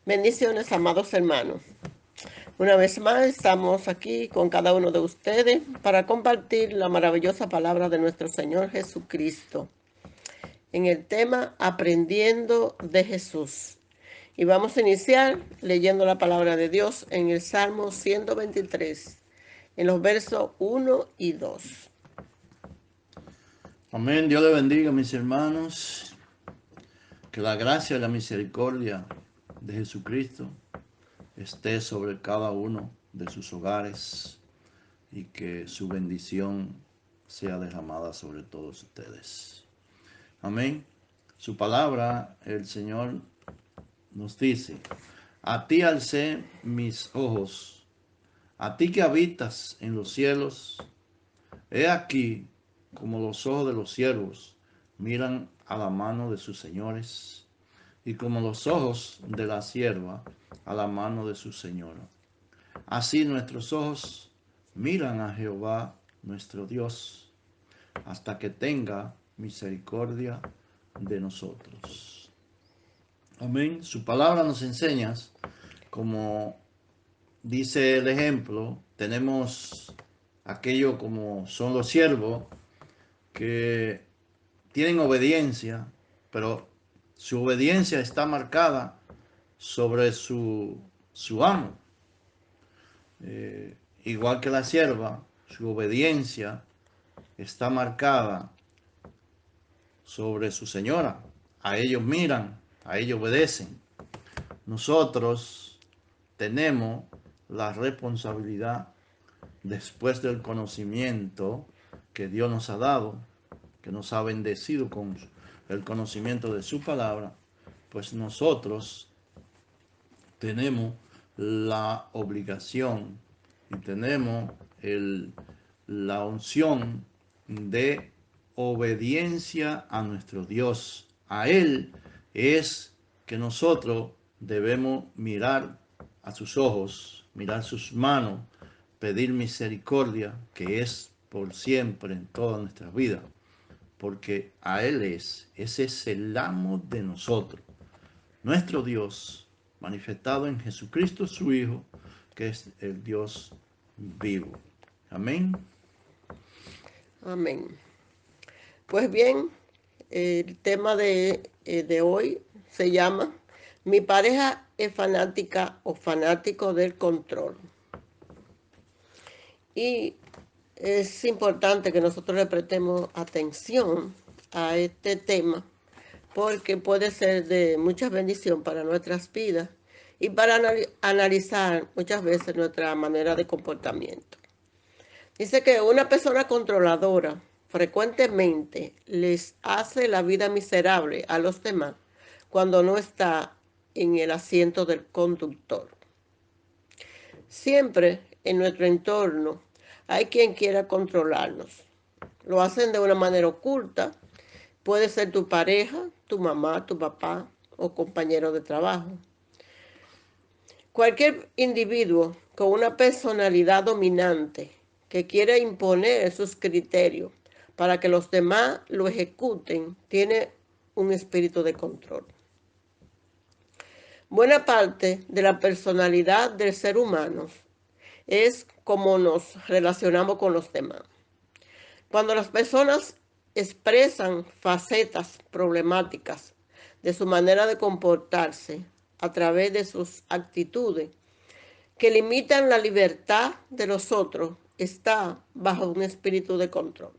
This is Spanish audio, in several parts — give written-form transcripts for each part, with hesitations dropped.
Bendiciones, amados hermanos. Una vez más estamos aquí con cada uno de ustedes para compartir la maravillosa palabra de nuestro Señor Jesucristo en el tema Aprendiendo de Jesús. Y vamos a iniciar leyendo la palabra de Dios en el Salmo 123, en los versos 1 y 2. Amén. Dios le bendiga, mis hermanos. Que la gracia y la misericordia de Jesucristo esté sobre cada uno de sus hogares y que su bendición sea derramada sobre todos ustedes. Amén. Su palabra, el Señor nos dice: a ti alcé mis ojos, a ti que habitas en los cielos. He aquí como los ojos de los siervos miran a la mano de sus señores, y como los ojos de la sierva a la mano de su señora. Así nuestros ojos miran a Jehová nuestro Dios, hasta que tenga misericordia de nosotros. Amén. Su palabra nos enseña, como dice el ejemplo, tenemos aquello como son los siervos que tienen obediencia, pero su obediencia está marcada sobre su amo. Igual que la sierva, su obediencia está marcada sobre su señora. A ellos miran, a ellos obedecen. Nosotros tenemos la responsabilidad, después del conocimiento que Dios nos ha dado, que nos ha bendecido con el conocimiento de su palabra, pues nosotros tenemos la obligación y tenemos la unción de obediencia a nuestro Dios. A Él es que nosotros debemos mirar a sus ojos, mirar sus manos, pedir misericordia, que es por siempre en toda nuestra vida, porque a Él ese es el amo de nosotros, nuestro Dios manifestado en Jesucristo su Hijo, que es el Dios vivo. Amén. Amén. Pues bien, el tema de hoy se llama Mi pareja es fanática o fanático del control. Y es importante que nosotros le prestemos atención a este tema porque puede ser de mucha bendición para nuestras vidas y para analizar muchas veces nuestra manera de comportamiento. Dice que una persona controladora frecuentemente les hace la vida miserable a los demás cuando no está en el asiento del conductor. Siempre en nuestro entorno hay quien quiera controlarnos. Lo hacen de una manera oculta. Puede ser tu pareja, tu mamá, tu papá o compañero de trabajo. Cualquier individuo con una personalidad dominante que quiera imponer sus criterios para que los demás lo ejecuten tiene un espíritu de control. Buena parte de la personalidad del ser humano es cómo nos relacionamos con los demás. Cuando las personas expresan facetas problemáticas de su manera de comportarse a través de sus actitudes que limitan la libertad de los otros, está bajo un espíritu de control.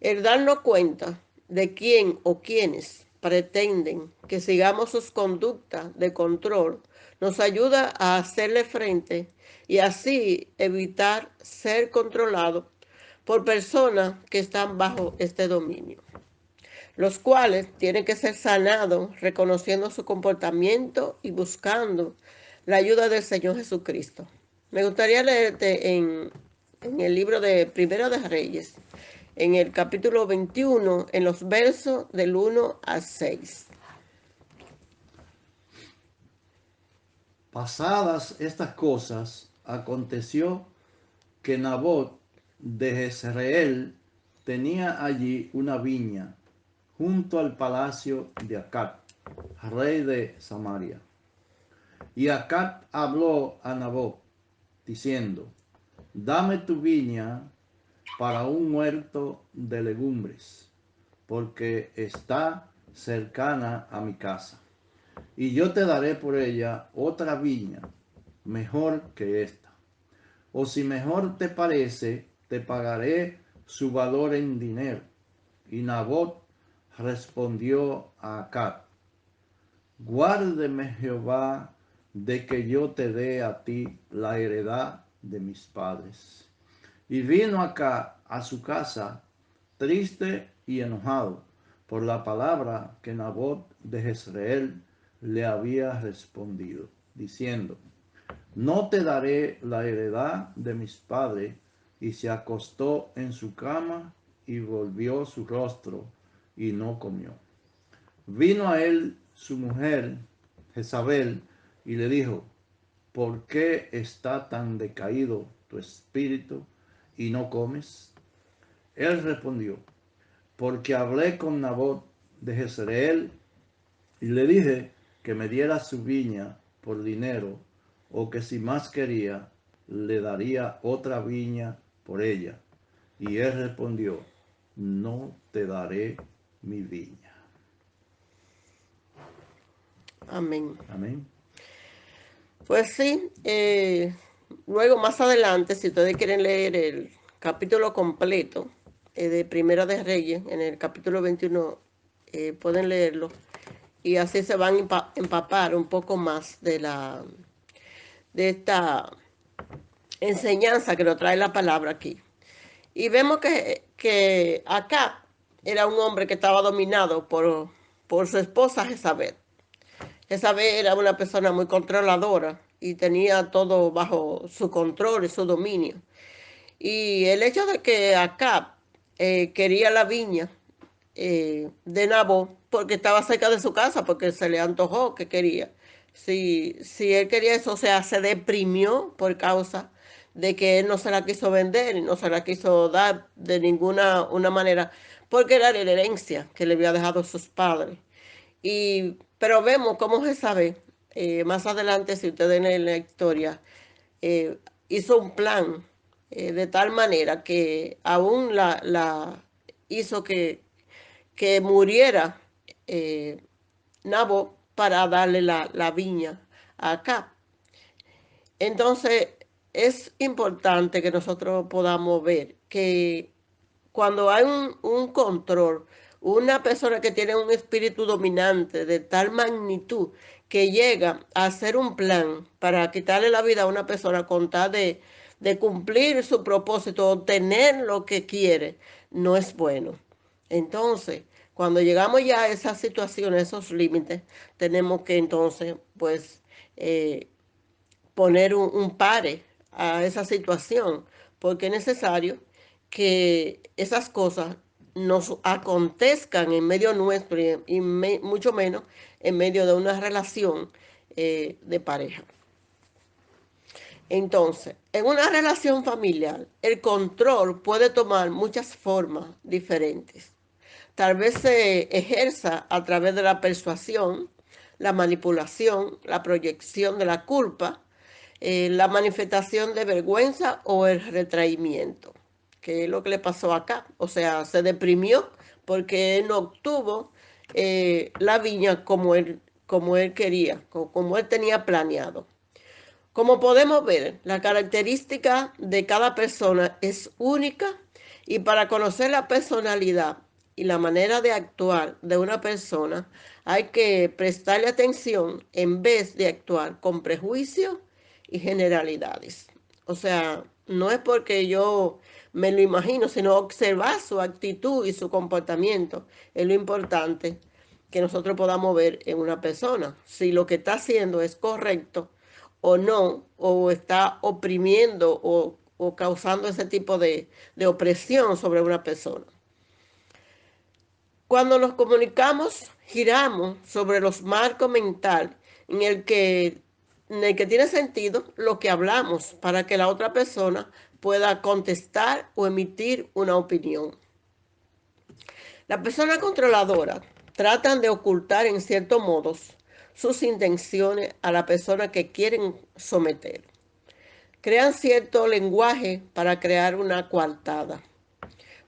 El darnos cuenta de quién o quiénes pretenden que sigamos sus conductas de control nos ayuda a hacerle frente y así evitar ser controlados por personas que están bajo este dominio, los cuales tienen que ser sanados reconociendo su comportamiento y buscando la ayuda del Señor Jesucristo. Me gustaría leerte en el libro de Primero de Reyes, en el capítulo 21, en los versos del 1 al 6. Pasadas estas cosas, aconteció que Nabot de Jezreel tenía allí una viña junto al palacio de Acab. rey de Samaria. Y Acab habló a Nabot, diciendo, dame tu viña para un huerto de legumbres, porque está cercana a mi casa. Y yo te daré por ella otra viña, mejor que esta. O si mejor te parece, te pagaré su valor en dinero. Y Nabot respondió a Acab, guárdeme Jehová de que yo te dé a ti la heredad de mis padres. Y vino acá a su casa triste y enojado por la palabra que Nabot de Jezreel le había respondido, diciendo, no te daré la heredad de mis padres. Y se acostó en su cama y volvió su rostro y no comió. Vino a él su mujer Jezabel y le dijo, ¿por qué está tan decaído tu espíritu y no comes? Él respondió, porque hablé con Nabot de Jezreel y le dije que me diera su viña por dinero, o que si más quería, le daría otra viña por ella. Y él respondió, no te daré mi viña. Amén. Amén. Pues sí, luego más adelante, si ustedes quieren leer el capítulo completo de Primera de Reyes, en el capítulo 21, pueden leerlo y así se van a empapar un poco más de esta enseñanza que nos trae la palabra aquí. Y vemos que acá era un hombre que estaba dominado por su esposa Jezabel. Jezabel era una persona muy controladora y tenía todo bajo su control y su dominio. Y el hecho de que Acab quería la viña de Nabot porque estaba cerca de su casa, porque se le antojó que quería. Si él quería eso, o sea, se deprimió por causa de que él no se la quiso vender y no se la quiso dar de ninguna una manera, porque era la herencia que le había dejado sus padres. Pero vemos cómo Jezabel, más adelante, si ustedes leen la historia, eh, hizo un plan de tal manera que aún la hizo que muriera eh, Nabot para darle la viña a Acab. Entonces, es importante que nosotros podamos ver que cuando hay un control, una persona que tiene un espíritu dominante de tal magnitud que llega a hacer un plan para quitarle la vida a una persona con tal de cumplir su propósito, obtener lo que quiere, no es bueno. Entonces, cuando llegamos ya a esas situaciones, esos límites, tenemos que entonces, pues, poner un pare a esa situación, porque es necesario que esas cosas nos acontezcan en medio nuestro mucho menos en medio de una relación de pareja. Entonces, en una relación familiar, el control puede tomar muchas formas diferentes. Tal vez se ejerza a través de la persuasión, la manipulación, la proyección de la culpa, la manifestación de vergüenza o el retraimiento, que es lo que le pasó acá. O sea, se deprimió porque él no obtuvo la viña como él quería, como él tenía planeado. Como podemos ver, la característica de cada persona es única y para conocer la personalidad y la manera de actuar de una persona hay que prestarle atención en vez de actuar con prejuicios y generalidades. O sea, no es porque yo me lo imagino, sino observar su actitud y su comportamiento. Es lo importante que nosotros podamos ver en una persona. Si lo que está haciendo es correcto o no, o está oprimiendo o causando ese tipo de opresión sobre una persona. Cuando nos comunicamos, giramos sobre los marcos mentales en el que tiene sentido lo que hablamos para que la otra persona pueda contestar o emitir una opinión. La persona controladora tratan de ocultar en ciertos modos sus intenciones a la persona que quieren someter. Crean cierto lenguaje para crear una coartada.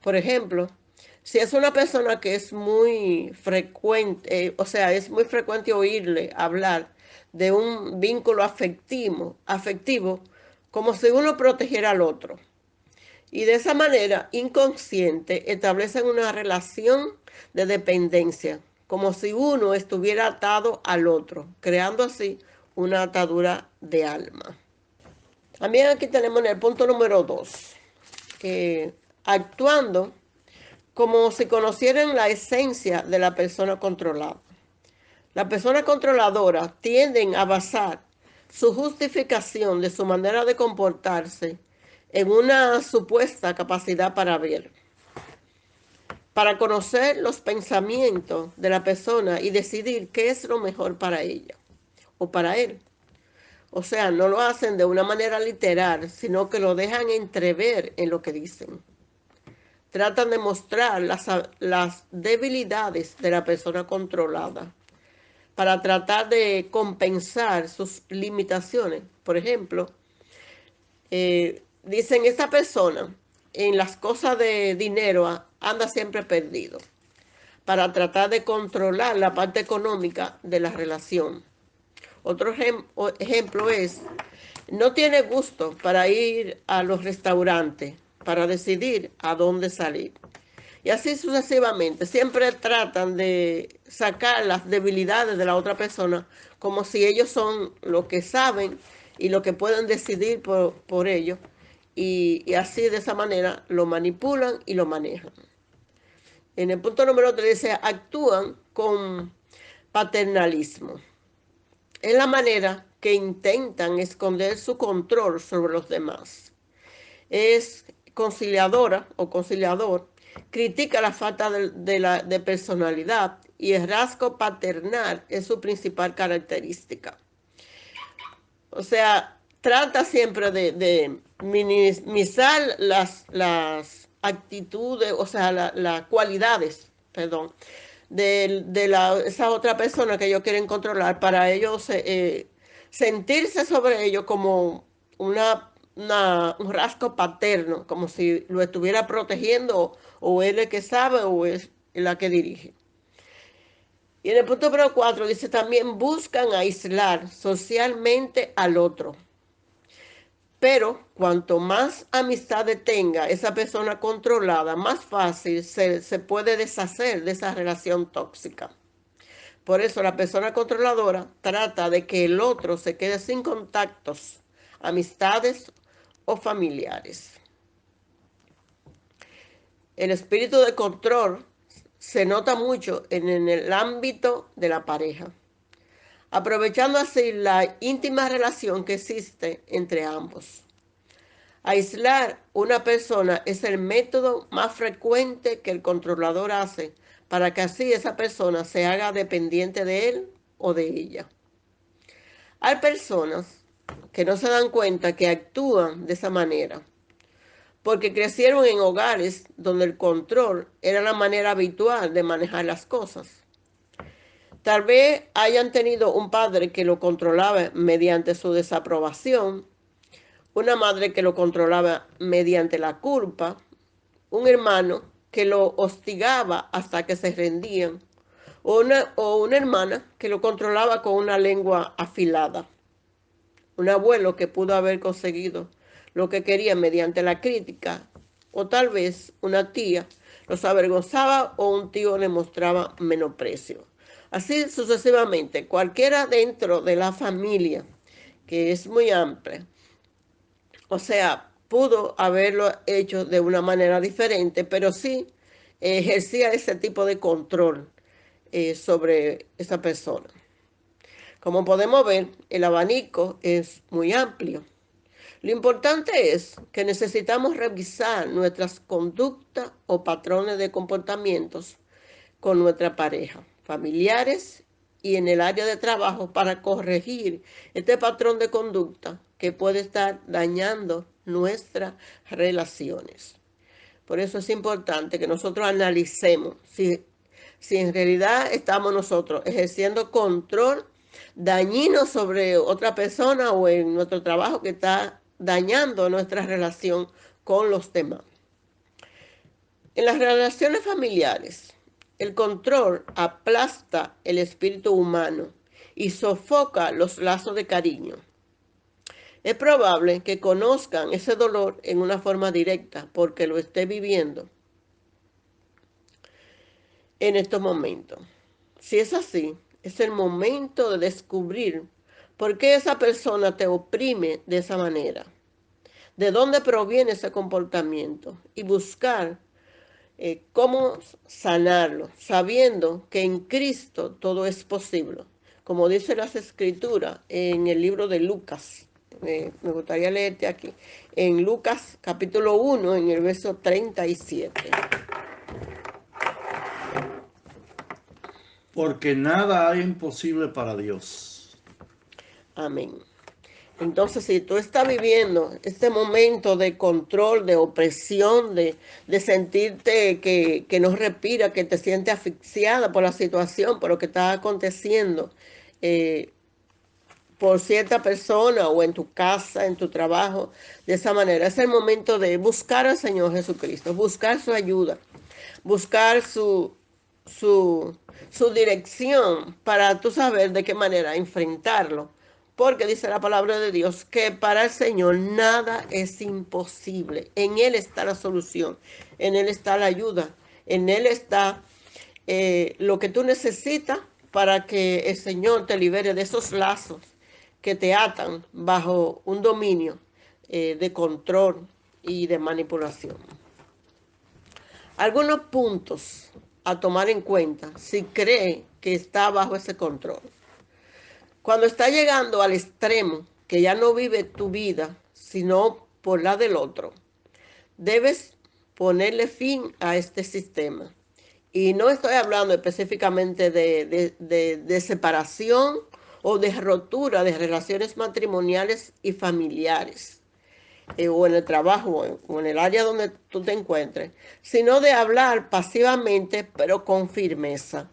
Por ejemplo, si es una persona que es muy frecuente, es muy frecuente oírle hablar de un vínculo afectivo, como si uno protegiera al otro. Y de esa manera, inconsciente, establecen una relación de dependencia, como si uno estuviera atado al otro, creando así una atadura de alma. También aquí tenemos en el punto número 2, actuando como si conocieran la esencia de la persona controlada. Las personas controladoras tienden a basar su justificación de su manera de comportarse en una supuesta capacidad para ver, para conocer los pensamientos de la persona y decidir qué es lo mejor para ella o para él. O sea, no lo hacen de una manera literal, sino que lo dejan entrever en lo que dicen. Tratan de mostrar las debilidades de la persona controlada para tratar de compensar sus limitaciones. Por ejemplo, dicen, esta persona en las cosas de dinero anda siempre perdido, para tratar de controlar la parte económica de la relación. Otro ejemplo es, no tiene gusto para ir a los restaurantes, para decidir a dónde salir. Y así sucesivamente. Siempre tratan de sacar las debilidades de la otra persona como si ellos son lo que saben y lo que pueden decidir por ellos. Y así de esa manera lo manipulan y lo manejan. En el punto número 3 dice, actúan con paternalismo. Es la manera que intentan esconder su control sobre los demás. Es conciliadora o conciliador, critica la falta de personalidad y el rasgo paternal es su principal característica. O sea, trata siempre de minimizar las actitudes, o sea, las cualidades, perdón, esa otra persona que ellos quieren controlar para ellos sentirse sobre ellos como un rasgo paterno, como si lo estuviera protegiendo o él el que sabe o es la que dirige. Y en el punto número 4 dice también buscan aislar socialmente al otro. Pero cuanto más amistades tenga esa persona controlada, más fácil se puede deshacer de esa relación tóxica. Por eso la persona controladora trata de que el otro se quede sin contactos, amistades o familiares. El espíritu de control se nota mucho en el ámbito de la pareja, aprovechando así la íntima relación que existe entre ambos. Aislar una persona es el método más frecuente que el controlador hace para que así esa persona se haga dependiente de él o de ella. Hay personas que no se dan cuenta que actúan de esa manera porque crecieron en hogares donde el control era la manera habitual de manejar las cosas. Tal vez hayan tenido un padre que lo controlaba mediante su desaprobación, una madre que lo controlaba mediante la culpa, un hermano que lo hostigaba hasta que se rendían, o una hermana que lo controlaba con una lengua afilada, un abuelo que pudo haber conseguido lo que quería mediante la crítica, o tal vez una tía los avergonzaba o un tío le mostraba menosprecio. Así sucesivamente, cualquiera dentro de la familia, que es muy amplia, o sea, pudo haberlo hecho de una manera diferente, pero sí ejercía ese tipo de control sobre esa persona. Como podemos ver, el abanico es muy amplio. Lo importante es que necesitamos revisar nuestras conductas o patrones de comportamientos con nuestra pareja, familiares y en el área de trabajo para corregir este patrón de conducta que puede estar dañando nuestras relaciones. Por eso es importante que nosotros analicemos si en realidad estamos nosotros ejerciendo control dañino sobre otra persona o en nuestro trabajo que está dañando nuestra relación con los demás. En las relaciones familiares, el control aplasta el espíritu humano y sofoca los lazos de cariño. Es probable que conozcan ese dolor en una forma directa porque lo esté viviendo en estos momentos. Si es así, es el momento de descubrir por qué esa persona te oprime de esa manera, de dónde proviene ese comportamiento y buscar cómo sanarlo, sabiendo que en Cristo todo es posible. Como dice las Escrituras en el libro de Lucas, me gustaría leerte aquí, en Lucas capítulo 1, en el verso 37. Porque nada hay imposible para Dios. Amén. Entonces, si tú estás viviendo este momento de control, de opresión, de sentirte que no respira, que te sientes asfixiada por la situación, por lo que está aconteciendo, eh, por cierta persona o en tu casa, en tu trabajo, de esa manera, es el momento de buscar al Señor Jesucristo, buscar su ayuda, buscar su dirección para tú saber de qué manera enfrentarlo. Porque dice la palabra de Dios que para el Señor nada es imposible. En Él está la solución, en Él está la ayuda, en Él está lo que tú necesitas para que el Señor te libere de esos lazos que te atan bajo un dominio de control y de manipulación. Algunos puntos a tomar en cuenta si cree que está bajo ese control. Cuando está llegando al extremo que ya no vive tu vida, sino por la del otro, debes ponerle fin a este sistema. Y no estoy hablando específicamente de separación o de rotura de relaciones matrimoniales y familiares, o en el trabajo o en el área donde tú te encuentres, sino de hablar pasivamente pero con firmeza.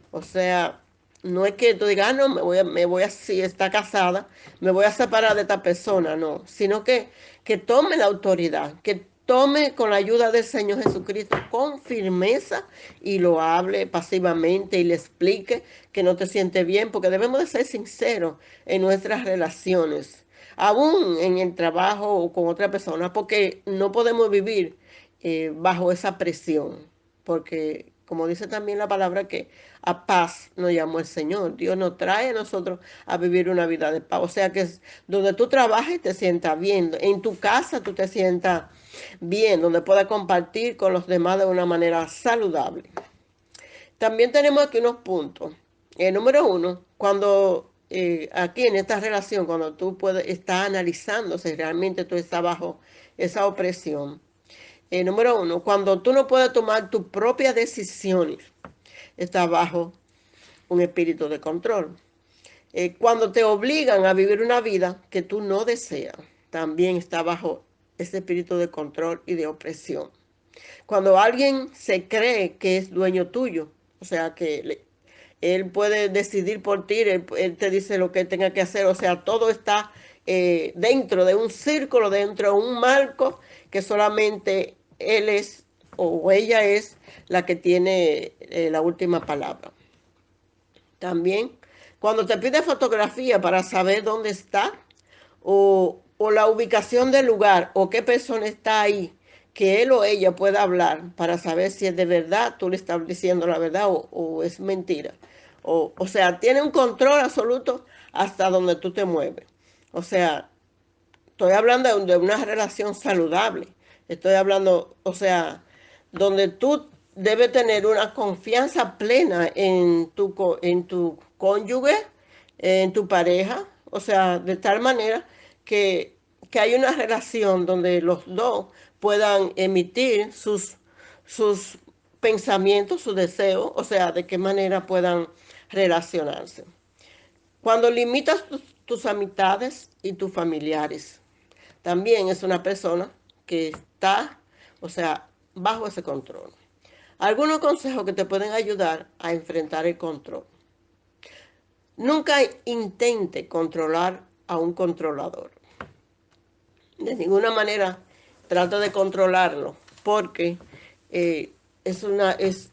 O sea, no es que tú digas, no, si está casada, me voy a separar de esta persona, no, sino que tome la autoridad, que tome con la ayuda del Señor Jesucristo con firmeza y lo hable pasivamente y le explique que no te siente bien, porque debemos de ser sinceros en nuestras relaciones, aún en el trabajo o con otra persona, porque no podemos vivir bajo esa presión, porque como dice también la palabra que a paz nos llamó el Señor. Dios nos trae a nosotros a vivir una vida de paz. O sea que es donde tú trabajes te sientas bien, en tu casa tú te sientas bien, donde puedas compartir con los demás de una manera saludable. También tenemos aquí unos puntos. Número uno, cuando aquí en esta relación, cuando tú estás analizando si realmente tú estás bajo esa opresión. Número uno, cuando tú no puedes tomar tus propias decisiones, estás bajo un espíritu de control. Cuando te obligan a vivir una vida que tú no deseas, también está bajo ese espíritu de control y de opresión. Cuando alguien se cree que es dueño tuyo, o sea que él puede decidir por ti, él te dice lo que tenga que hacer, o sea, todo está dentro de un círculo, dentro de un marco que solamente él es o ella es la que tiene la última palabra. También, cuando te pide fotografía para saber dónde está o la ubicación del lugar o qué persona está ahí, que él o ella pueda hablar para saber si es de verdad, tú le estás diciendo la verdad o es mentira. O sea, tiene un control absoluto hasta donde tú te mueves. O sea, estoy hablando de una relación saludable. Estoy hablando, o sea, donde tú debes tener una confianza plena en tu cónyuge, en tu pareja. O sea, de tal manera que hay una relación donde los dos puedan emitir sus pensamientos, sus deseos, o sea, de qué manera puedan relacionarse. Cuando limitas tus amistades y tus familiares, también es una persona que está, o sea, bajo ese control. Algunos consejos que te pueden ayudar a enfrentar el control. Nunca intente controlar a un controlador. De ninguna manera trata de controlarlo, porque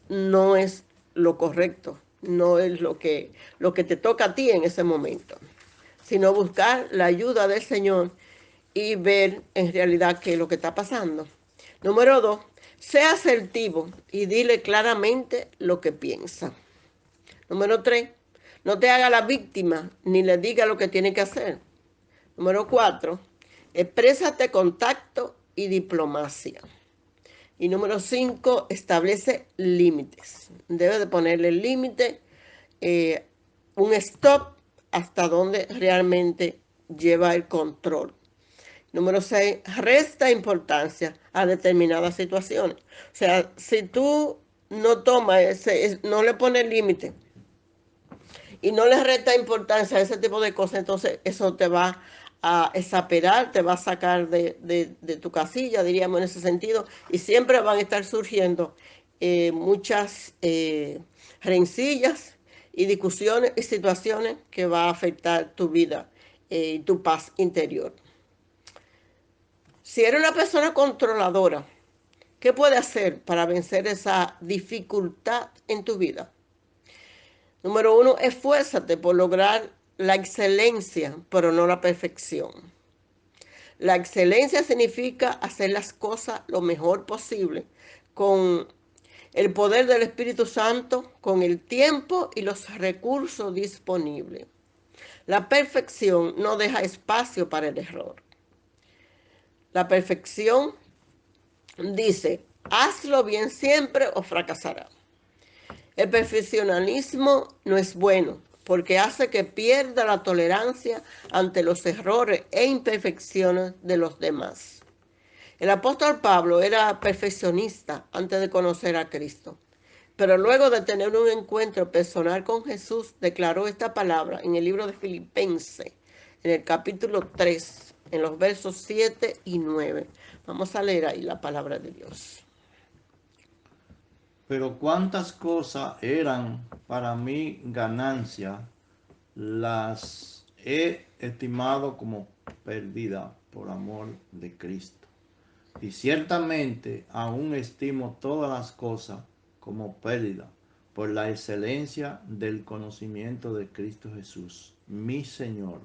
no es lo correcto, no es lo que te toca a ti en ese momento, sino buscar la ayuda del Señor y ver en realidad qué es lo que está pasando. Número 2, sea asertivo y dile claramente lo que piensa. Número 3, no te haga la víctima ni le diga lo que tiene que hacer. Número 4, exprésate con tacto y diplomacia. Y número 5, establece límites. Debes de ponerle el límite, un stop hasta donde realmente lleva el control. Número 6, resta importancia a determinadas situaciones. O sea, si tú no tomas no le pones límite y no le resta importancia a ese tipo de cosas, entonces eso te va a exasperar, te va a sacar de tu casilla, diríamos en ese sentido, y siempre van a estar surgiendo muchas rencillas y discusiones y situaciones que va a afectar tu vida y tu paz interior. Si eres una persona controladora, ¿qué puedes hacer para vencer esa dificultad en tu vida? Número 1, esfuérzate por lograr la excelencia, pero no la perfección. La excelencia significa hacer las cosas lo mejor posible, con el poder del Espíritu Santo, con el tiempo y los recursos disponibles. La perfección no deja espacio para el error. La perfección dice, hazlo bien siempre o fracasarás. El perfeccionismo no es bueno porque hace que pierda la tolerancia ante los errores e imperfecciones de los demás. El apóstol Pablo era perfeccionista antes de conocer a Cristo, pero luego de tener un encuentro personal con Jesús, declaró esta palabra en el libro de Filipenses, en el capítulo 3, en los versos 7 y 9. Vamos a leer ahí la palabra de Dios. Pero cuántas cosas eran para mí ganancia, las he estimado como pérdida por amor de Cristo. Y ciertamente aún estimo todas las cosas como pérdida por la excelencia del conocimiento de Cristo Jesús, mi Señor,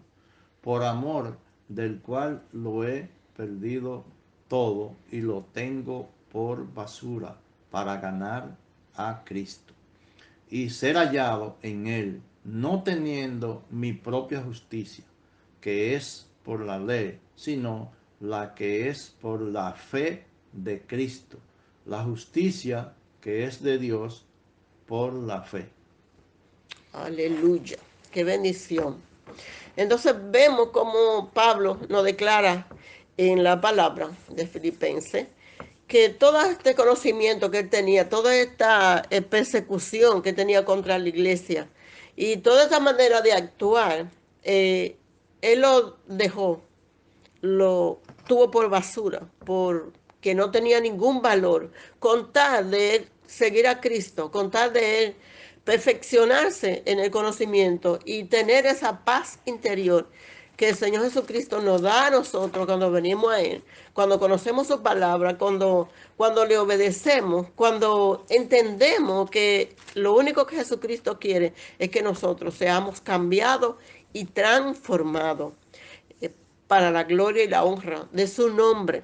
por amor del cual lo he perdido todo y lo tengo por basura para ganar a Cristo y ser hallado en él, no teniendo mi propia justicia, que es por la ley, sino la que es por la fe de Cristo, la justicia que es de Dios por la fe. Aleluya, qué bendición. Entonces vemos como Pablo nos declara en la palabra de Filipenses que todo este conocimiento que él tenía, toda esta persecución que tenía contra la iglesia y toda esta manera de actuar, él lo dejó, lo tuvo por basura, porque no tenía ningún valor, con tal de él seguir a Cristo, con tal de él perfeccionarse en el conocimiento y tener esa paz interior que el Señor Jesucristo nos da a nosotros cuando venimos a Él, cuando conocemos su palabra, cuando le obedecemos, cuando entendemos que lo único que Jesucristo quiere es que nosotros seamos cambiados y transformados para la gloria y la honra de su nombre.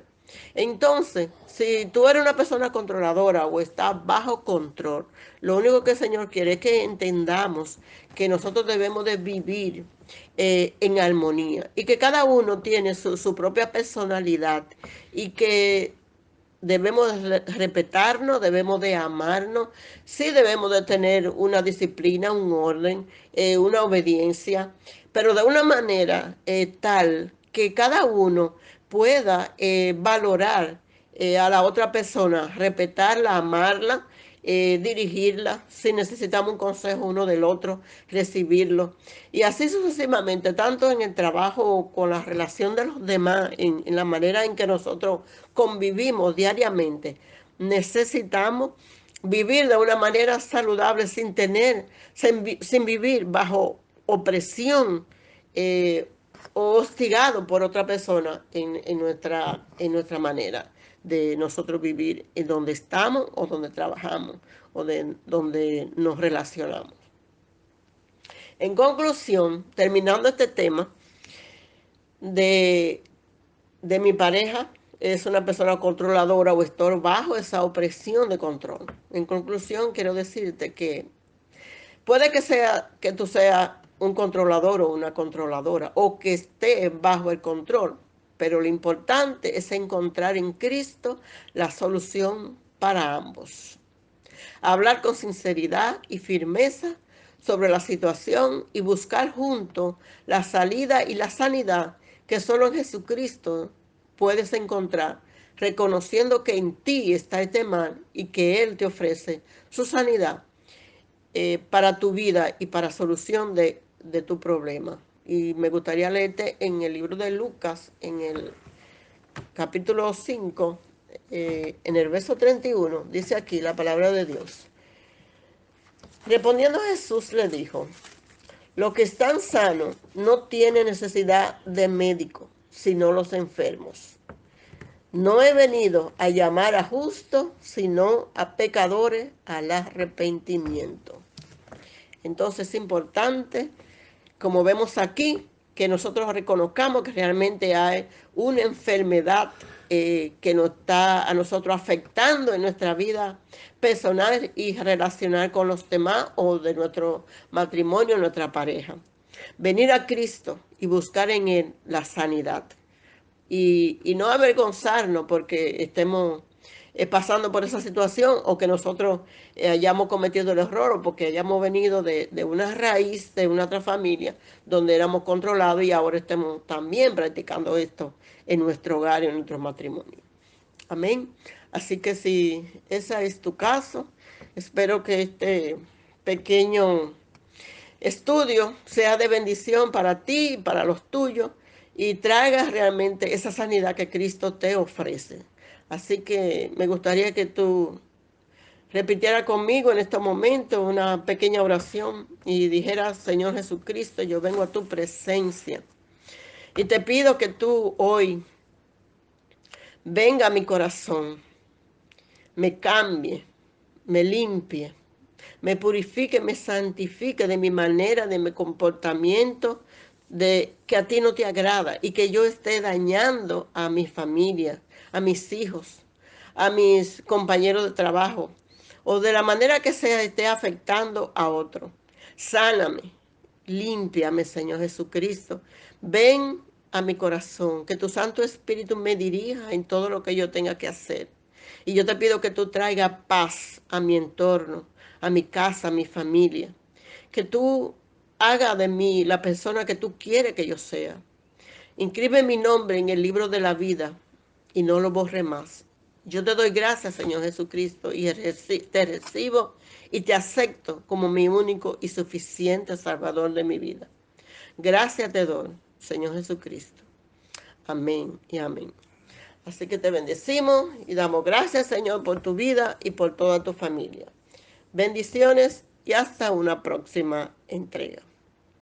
Entonces, si tú eres una persona controladora o estás bajo control, lo único que el Señor quiere es que entendamos que nosotros debemos de vivir en armonía y que cada uno tiene su propia personalidad y que debemos de respetarnos, debemos de amarnos, sí debemos de tener una disciplina, un orden, una obediencia, pero de una manera tal que cada uno pueda valorar a la otra persona, respetarla, amarla, dirigirla, si necesitamos un consejo uno del otro, recibirlo. Y así sucesivamente, tanto en el trabajo, con la relación de los demás, en la manera en que nosotros convivimos diariamente, necesitamos vivir de una manera saludable sin vivir bajo opresión o hostigado por otra persona en nuestra manera de nosotros vivir en donde estamos o donde trabajamos o donde nos relacionamos. En conclusión, terminando este tema de mi pareja, es una persona controladora o estoy bajo esa opresión de control. En conclusión, quiero decirte que puede que tú seas un controlador o una controladora o que estés bajo el control, pero lo importante es encontrar en Cristo la solución para ambos. Hablar con sinceridad y firmeza sobre la situación y buscar juntos la salida y la sanidad que solo en Jesucristo puedes encontrar, reconociendo que en ti está este mal y que Él te ofrece su sanidad para tu vida y para solución de tu problema. Y me gustaría leerte en el libro de Lucas, en el capítulo 5, en el verso 31, dice aquí la palabra de Dios. Respondiendo Jesús le dijo: los que están sanos no tienen necesidad de médico, sino los enfermos. No he venido a llamar a justos, sino a pecadores al arrepentimiento. Entonces es importante, como vemos aquí, que nosotros reconozcamos que realmente hay una enfermedad que nos está a nosotros afectando en nuestra vida personal y relacional con los demás o de nuestro matrimonio, nuestra pareja. Venir a Cristo y buscar en Él la sanidad. Y no avergonzarnos porque estemos pasando por esa situación o que nosotros hayamos cometido el error o porque hayamos venido de una raíz, de una otra familia donde éramos controlados y ahora estemos también practicando esto en nuestro hogar y en nuestro matrimonio. Amén. Así que si ese es tu caso, espero que este pequeño estudio sea de bendición para ti y para los tuyos y traiga realmente esa sanidad que Cristo te ofrece. Así que me gustaría que tú repitieras conmigo en este momento una pequeña oración y dijeras: Señor Jesucristo, yo vengo a tu presencia y te pido que tú hoy venga a mi corazón, me cambie, me limpie, me purifique, me santifique de mi manera, de mi comportamiento, de que a ti no te agrada y que yo esté dañando a mi familia, a mis hijos, a mis compañeros de trabajo o de la manera que sea esté afectando a otro. Sáname, límpiame, Señor Jesucristo. Ven a mi corazón, que tu Santo Espíritu me dirija en todo lo que yo tenga que hacer. Y yo te pido que tú traigas paz a mi entorno, a mi casa, a mi familia. Que tú hagas de mí la persona que tú quieres que yo sea. Inscribe mi nombre en el libro de la vida y no lo borre más. Yo te doy gracias, Señor Jesucristo, y te recibo y te acepto como mi único y suficiente Salvador de mi vida. Gracias te doy, Señor Jesucristo. Amén y amén. Así que te bendecimos y damos gracias, Señor, por tu vida y por toda tu familia. Bendiciones y hasta una próxima entrega.